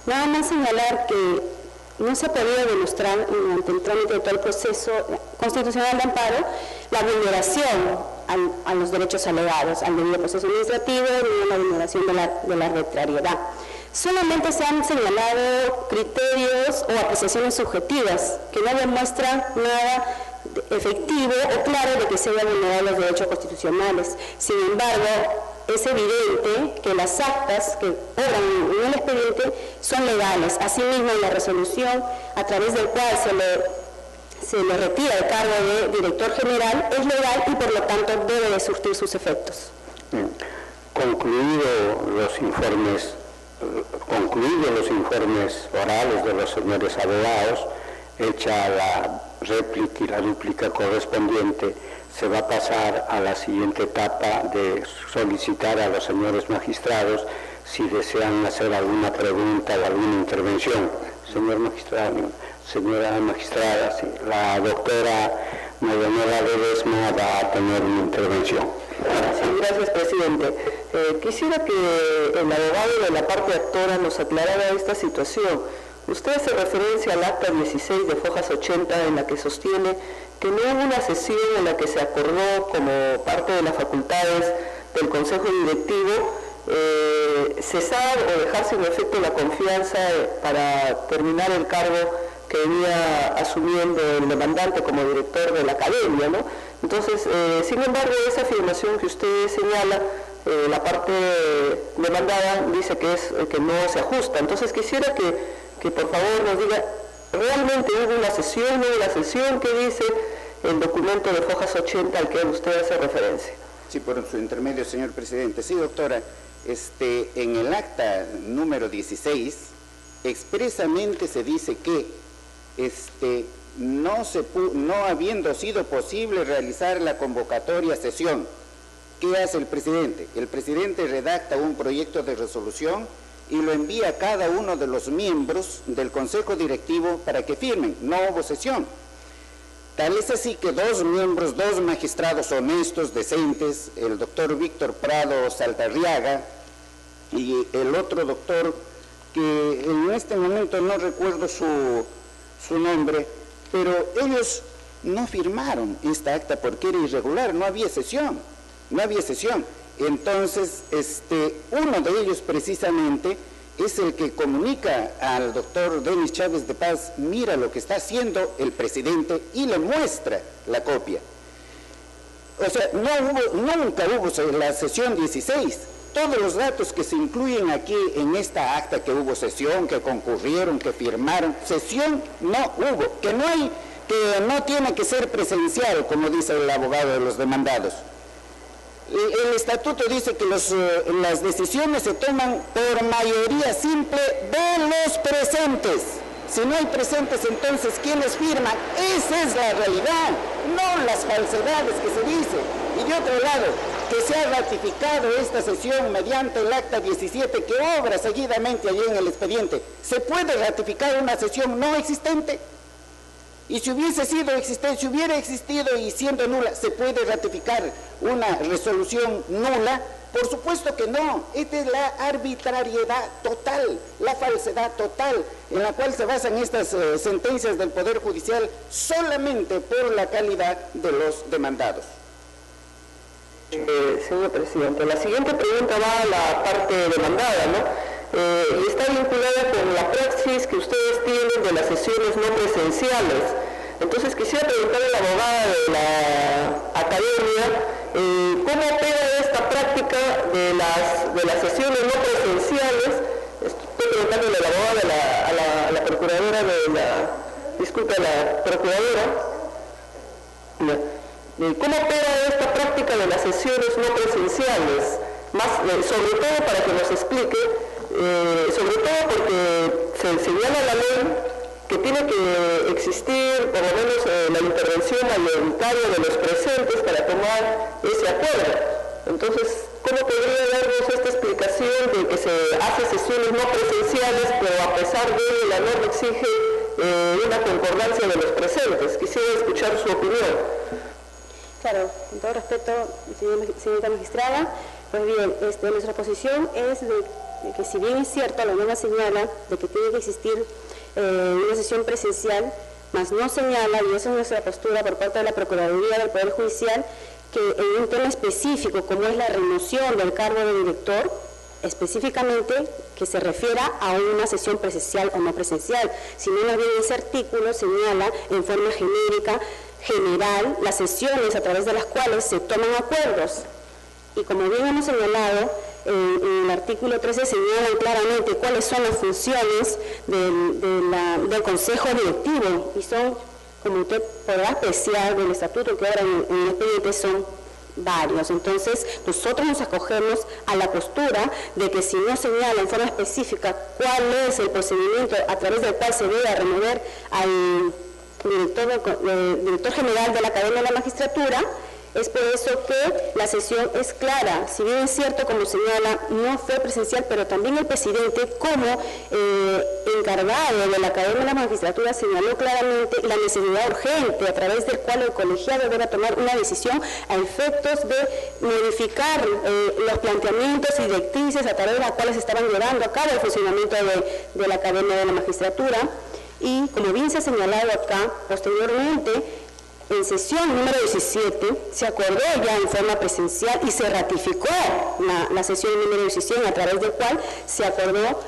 nada más señalar que no se ha podido demostrar durante el trámite de todo el proceso constitucional de amparo la vulneración a los derechos alegados, al debido proceso administrativo, ni la vulneración de la arbitrariedad. Solamente se han señalado criterios o apreciaciones subjetivas que no demuestran nada efectivo o claro de que se hayan vulnerado los derechos constitucionales. Sin embargo, es evidente que las actas que obran en el expediente son legales. Asimismo, la resolución a través del cual se le retira el cargo de director general es legal y por lo tanto debe de surtir sus efectos. Concluidos los informes orales de los señores abogados, hecha la réplica y la dúplica correspondiente, se va a pasar a la siguiente etapa de solicitar a los señores magistrados si desean hacer alguna pregunta o alguna intervención. Señor magistrado, señora magistrada, sí, la doctora Marianela Ledesma va a tener una intervención. Sí, gracias, presidente. Quisiera que el abogado de la parte actora nos aclarara esta situación. Usted hace referencia al acta 16 de Fojas 80 en la que sostiene que no hubo una sesión en la que se acordó como parte de las facultades del Consejo Directivo cesar o dejar sin efecto la confianza para terminar el cargo que venía asumiendo el demandante como director de la academia, ¿no? Entonces, sin embargo, esa afirmación que usted señala, la parte demandada dice que no se ajusta. Entonces, quisiera que por favor nos diga, ¿realmente hubo una sesión, no hubo la sesión que dice el documento de Fojas 80 al que usted hace referencia? Sí, por su intermedio, señor presidente. Sí, doctora, en el acta número 16 expresamente se dice que no habiendo sido posible realizar la convocatoria sesión, ¿qué hace el presidente? El presidente redacta un proyecto de resolución y lo envía a cada uno de los miembros del Consejo Directivo para que firmen. No hubo sesión. Tal es así que dos miembros, dos magistrados honestos, decentes, el doctor Víctor Prado Saldarriaga y el otro doctor, que en este momento no recuerdo su nombre, pero ellos no firmaron esta acta porque era irregular, no había sesión. Entonces, uno de ellos precisamente es el que comunica al doctor Denis Chávez de Paz, mira lo que está haciendo el presidente, y le muestra la copia. O sea, nunca hubo la sesión 16. Todos los datos que se incluyen aquí en esta acta, que hubo sesión, que concurrieron, que firmaron, sesión no hubo, que no tiene que ser presencial, como dice el abogado de los demandados. El estatuto dice que las decisiones se toman por mayoría simple de los presentes. Si no hay presentes, entonces, ¿quiénes firman? Esa es la realidad, no las falsedades que se dicen. Y de otro lado, que se ha ratificado esta sesión mediante el acta 17 que obra seguidamente allí en el expediente. ¿Se puede ratificar una sesión no existente? Y si hubiese sido existente, si hubiera existido y siendo nula, ¿se puede ratificar una resolución nula? Por supuesto que no. Esta es la arbitrariedad total, la falsedad total, en la cual se basan estas sentencias del Poder Judicial solamente por la calidad de los demandados. Señor presidente, la siguiente pregunta va a la parte demandada, ¿no? Y está vinculada con la praxis que ustedes tienen de las sesiones no presenciales. Entonces quisiera preguntarle a la abogada de la academia cómo opera esta práctica de las sesiones no presenciales. Estoy preguntándole a la abogada a la procuradora la procuradora. ¿Cómo opera esta práctica de las sesiones no presenciales? Sobre todo para que nos explique, sobre todo porque se señala la ley que tiene que existir por lo menos la intervención mayoritaria de los presentes para tomar ese acuerdo. Entonces, ¿cómo podría darnos esta explicación de que se hace sesiones no presenciales, pero a pesar de ello la norma exige una concordancia de los presentes? Quisiera escuchar su opinión. Claro, con todo respeto, señorita magistrada, pues bien, nuestra posición es de que, si bien es cierto, la norma señala de que tiene que existir una sesión presencial, mas no señala, y esa es nuestra postura por parte de la Procuraduría del Poder Judicial, que en un tema específico como es la remoción del cargo de director, específicamente que se refiera a una sesión presencial o no presencial, sino más bien ese artículo señala en forma genérica, general, las sesiones a través de las cuales se toman acuerdos. Y como bien hemos señalado, en el artículo 13 señalan claramente cuáles son las funciones del Consejo Directivo, y son, como usted podrá apreciar del estatuto que ahora en el expediente, son varios. Entonces, nosotros nos acogemos a la postura de que si no señala en forma específica cuál es el procedimiento a través del cual se debe remover al director general de la Academia de la Magistratura, es por eso que la sesión es clara. Si bien es cierto, como señala, no fue presencial, pero también el presidente, como encargado de la Academia de la Magistratura, señaló claramente la necesidad urgente a través del cual el colegiado debe tomar una decisión a efectos de modificar los planteamientos y directrices a través de las cuales estaban llevando a cabo el funcionamiento de la Academia de la Magistratura. Y como bien se ha señalado acá, posteriormente, en en sesión número 17 se acordó ya en forma presencial y se ratificó la sesión número 17, a través del cual se acordó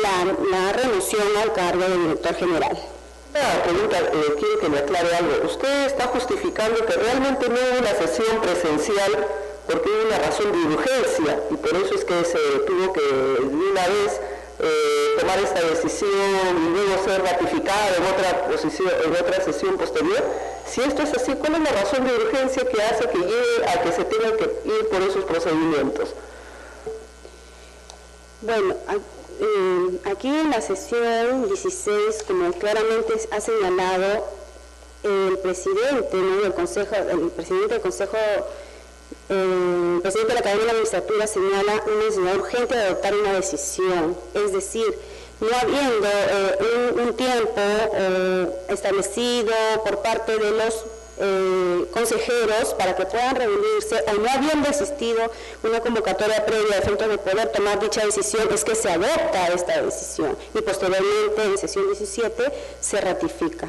la remoción al cargo de director general. Una pregunta, quiero que me aclare algo. Usted está justificando que realmente no hubo una sesión presencial porque hubo una razón de urgencia y por eso es que se tuvo que de una vez tomar esta decisión y luego ser ratificada en otra sesión posterior. Si esto es así, ¿cuál es la razón de urgencia que hace que llegue a que se tenga que ir por esos procedimientos? Bueno, aquí en la sesión 16, como claramente ha señalado el presidente, ¿no?, del Consejo, el presidente del Consejo, el presidente de la Academia de la Magistratura señala una necesidad urgente de adoptar una decisión, es decir, no habiendo un tiempo establecido por parte de los consejeros para que puedan reunirse, o no habiendo existido una convocatoria previa a efectos de poder tomar dicha decisión, es que se adopta esta decisión y posteriormente en sesión 17 se ratifica.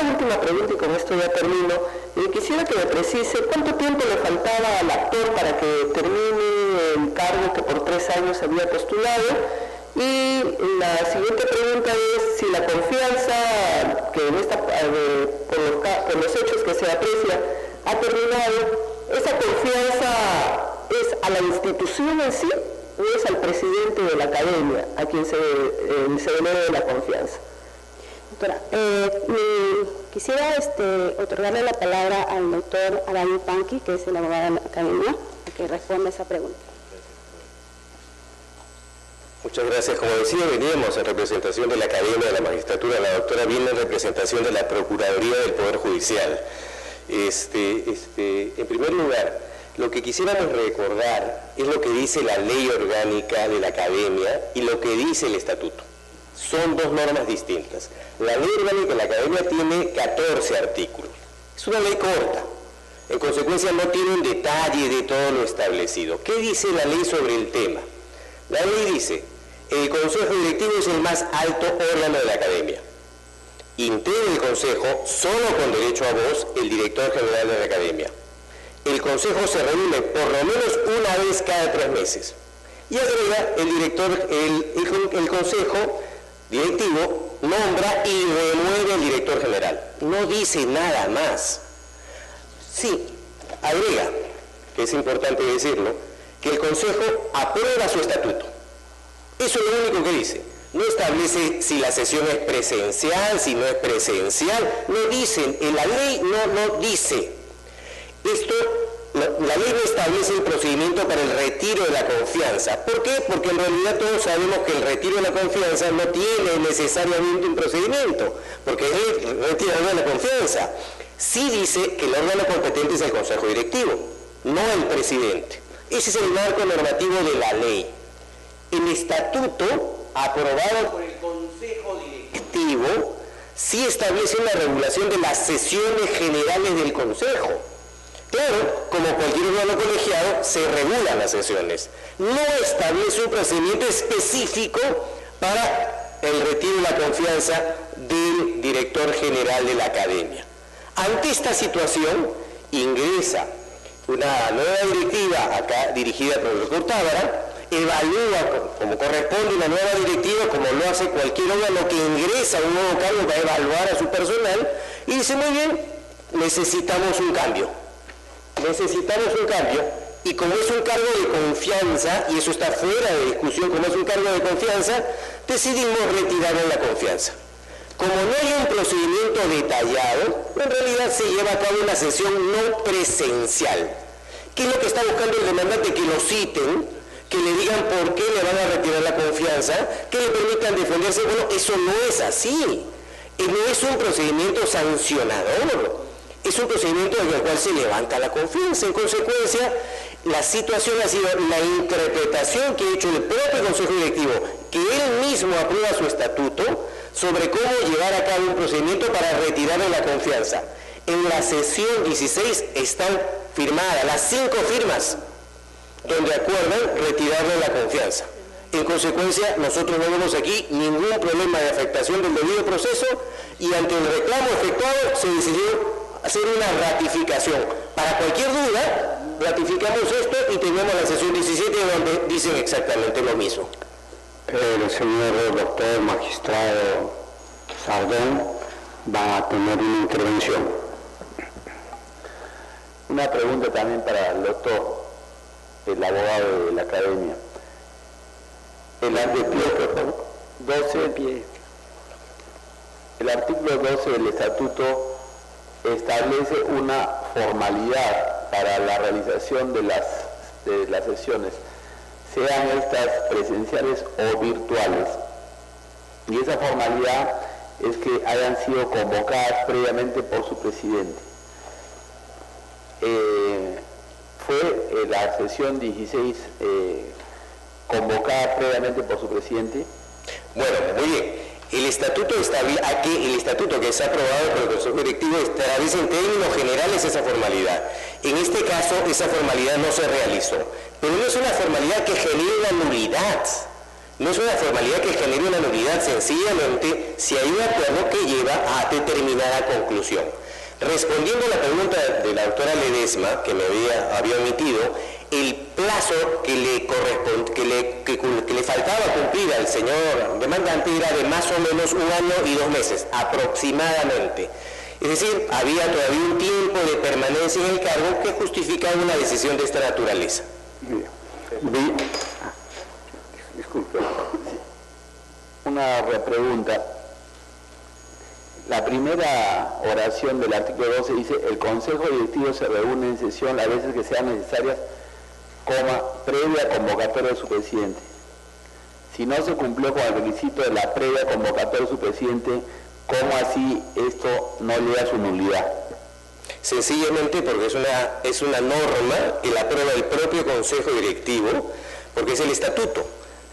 Una última pregunta y con esto ya termino. Quisiera que me precise cuánto tiempo le faltaba al actor para que termine el cargo que por 3 años había postulado. Y la siguiente pregunta es si la confianza que en por los hechos que se aprecia ha terminado, ¿esa confianza es a la institución en sí o es al presidente de la academia a quien se denega la confianza? Doctora, quisiera otorgarle la palabra al doctor Araí Panqui, que es el abogado de la academia, que responda a esa pregunta. Muchas gracias. Como decía, veníamos en representación de la Academia de la Magistratura. La doctora viene en representación de la Procuraduría del Poder Judicial. En primer lugar, lo que quisiéramos recordar es lo que dice la ley orgánica de la Academia y lo que dice el estatuto. Son dos normas distintas. La ley orgánica de la Academia tiene 14 artículos. Es una ley corta. En consecuencia, no tiene un detalle de todo lo establecido. ¿Qué dice la ley sobre el tema? La ley dice: el Consejo Directivo es el más alto órgano de la Academia. Integra el Consejo, solo con derecho a voz, el director general de la Academia. El Consejo se reúne por lo menos una vez cada 3 meses. Y agrega, el Consejo Directivo nombra y remueve el director general. No dice nada más. Sí, agrega, que es importante decirlo, que el Consejo aprueba su estatuto. Eso es lo único que dice. No establece si la sesión es presencial, si no es presencial. No dicen, en la ley no dice. Esto, la ley no establece el procedimiento para el retiro de la confianza. ¿Por qué? Porque en realidad todos sabemos que el retiro de la confianza no tiene necesariamente un procedimiento, porque es el retiro de la confianza. Sí dice que el órgano competente es el Consejo Directivo, no el presidente. Ese es el marco normativo de la ley. El estatuto, aprobado por el Consejo Directivo, sí establece una regulación de las sesiones generales del Consejo. Claro, como cualquier órgano colegiado, se regulan las sesiones. No establece un procedimiento específico para el retiro de la confianza del director general de la Academia. Ante esta situación, ingresa una nueva directiva, acá dirigida por el doctor Tábara, evalúa como corresponde una nueva directiva, como lo hace cualquier órgano que ingresa a un nuevo cargo para evaluar a su personal, y dice: muy bien, necesitamos un cambio. Y como es un cargo de confianza, y eso está fuera de discusión, como es un cargo de confianza, decidimos retirarle la confianza. Como no hay un procedimiento detallado, en realidad se lleva a cabo una sesión no presencial. ¿Qué es lo que está buscando el demandante? Que lo citen, que le digan por qué le van a retirar la confianza, que le permitan defenderse. Bueno, eso no es así. No es un procedimiento sancionador. Es un procedimiento en el cual se levanta la confianza. En consecuencia, la situación ha sido la interpretación que ha hecho el propio Consejo Directivo, que él mismo aprueba su estatuto, sobre cómo llevar a cabo un procedimiento para retirarle la confianza. En la sesión 16 están firmadas las 5 firmas donde acuerdan retirarle la confianza. En consecuencia, nosotros no vemos aquí ningún problema de afectación del debido proceso y ante el reclamo efectuado se decidió hacer una ratificación. Para cualquier duda, ratificamos esto y tenemos la sesión 17 donde dicen exactamente lo mismo. El señor doctor magistrado Sardón va a tener una intervención. Una pregunta también para el doctor, el abogado de la academia. El artículo 12 del estatuto establece una formalidad para la realización de las sesiones, sean estas presenciales o virtuales. Y esa formalidad es que hayan sido convocadas previamente por su presidente. ¿Fue la sesión 16 convocada previamente por su presidente? Bueno, muy bien. El estatuto que está aprobado por el Consejo Directivo establece en términos generales esa formalidad. En este caso, esa formalidad no se realizó. Pero no es una formalidad que genere una nulidad. No es una formalidad que genere una nulidad, sencillamente si hay un acuerdo que lleva a determinada conclusión. Respondiendo a la pregunta de la doctora Ledesma, que me había omitido, el plazo que le faltaba cumplir al señor demandante era de más o menos 1 año y 2 meses, aproximadamente. Es decir, había todavía un tiempo de permanencia en el cargo que justificaba una decisión de esta naturaleza. Disculpe, una repregunta. La primera oración del artículo 12 dice: el Consejo Directivo se reúne en sesión las veces que sean necesarias, previa convocatoria de su presidente. Si no se cumplió con el requisito de la previa convocatoria de su presidente, ¿cómo así esto no le da su nulidad? Sencillamente porque es una norma que la aprueba el propio Consejo Directivo, porque es el estatuto.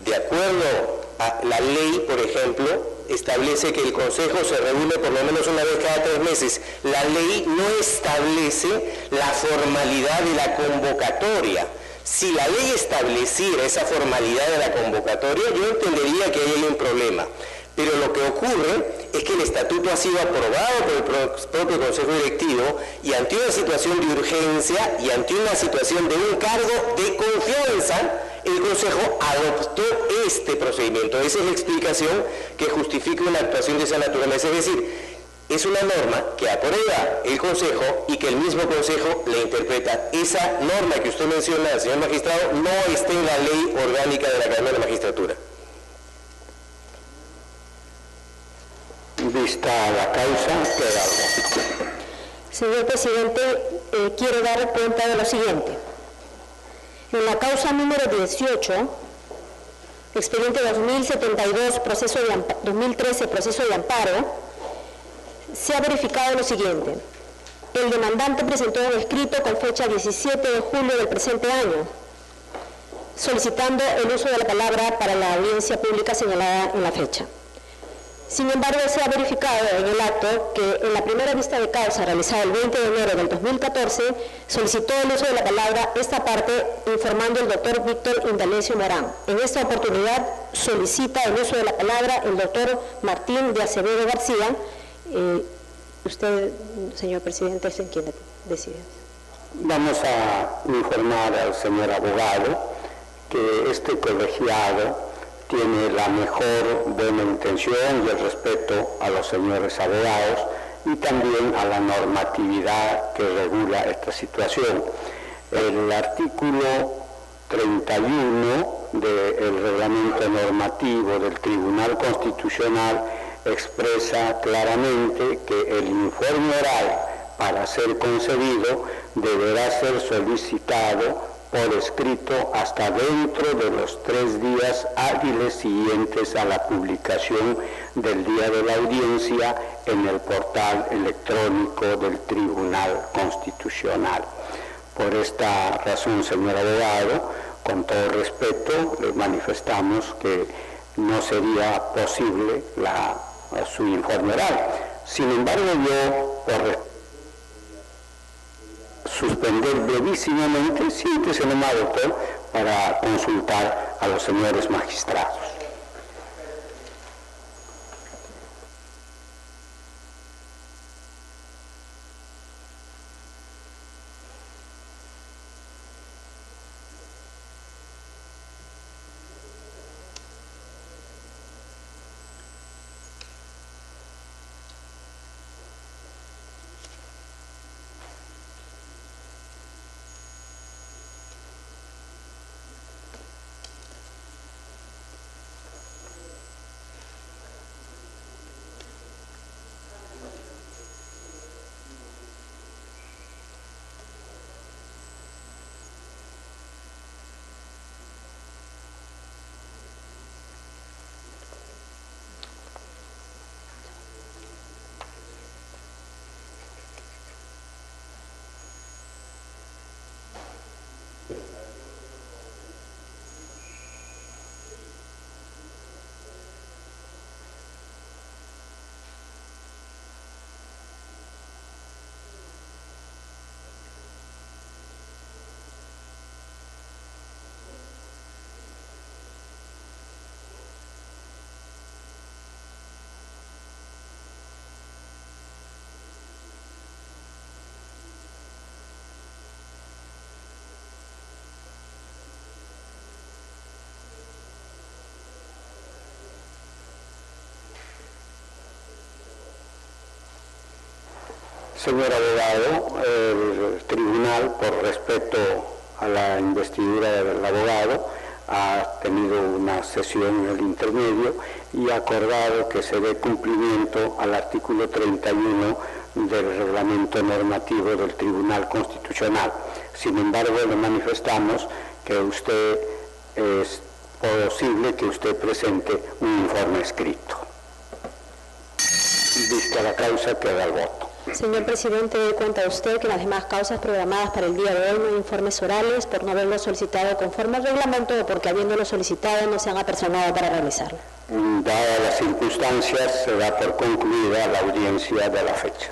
De acuerdo a la ley, por ejemplo, establece que el Consejo se reúne por lo menos una vez cada 3 meses. La ley no establece la formalidad de la convocatoria. Si la ley estableciera esa formalidad de la convocatoria, yo entendería que ahí hay un problema. Pero lo que ocurre es que el estatuto ha sido aprobado por el propio Consejo Directivo y ante una situación de urgencia y ante una situación de un cargo de confianza, el Consejo adoptó este procedimiento. Esa es la explicación que justifica una actuación de esa naturaleza. Es decir, es una norma que aprueba el Consejo y que el mismo Consejo la interpreta. Esa norma que usted menciona, señor magistrado, no está en la ley orgánica de la Academia de la Magistratura. Vista la causa, queda algo. Señor presidente, quiero dar cuenta de lo siguiente. En la causa número 18, expediente 2072, 2013, proceso de amparo, se ha verificado lo siguiente. El demandante presentó un escrito con fecha 17 de julio del presente año, solicitando el uso de la palabra para la audiencia pública señalada en la fecha. Sin embargo, se ha verificado en el acto que en la primera vista de causa realizada el 20 de enero del 2014 solicitó el uso de la palabra esta parte informando el doctor Víctor Indalecio Morán. En esta oportunidad solicita el uso de la palabra el doctor Martín de Acevedo García. Usted, señor presidente, es quien decide. Vamos a informar al señor abogado que este colegiado tiene la mejor buena intención y el respeto a los señores abogados y también a la normatividad que regula esta situación. El artículo 31 del reglamento normativo del Tribunal Constitucional expresa claramente que el informe oral, para ser concebido, deberá ser solicitado por escrito hasta dentro de los 3 días hábiles siguientes a la publicación del día de la audiencia en el portal electrónico del Tribunal Constitucional. Por esta razón, señor abogado, con todo respeto, le manifestamos que no sería posible su informe oral. Sin embargo, yo, por suspender brevísimamente, siéntese nomás, doctor, para consultar a los señores magistrados. Señor abogado, el tribunal, por respeto a la investidura del abogado, ha tenido una sesión en el intermedio y ha acordado que se dé cumplimiento al artículo 31 del reglamento normativo del Tribunal Constitucional. Sin embargo, le manifestamos que usted es posible que usted presente un informe escrito. Vista la causa, queda el voto. Señor presidente, doy cuenta a usted que las demás causas programadas para el día de hoy no hay informes orales por no haberlo solicitado conforme al reglamento o porque habiéndolo solicitado no se han apersonado para realizarlo. Dadas las circunstancias, se da por concluida la audiencia de la fecha.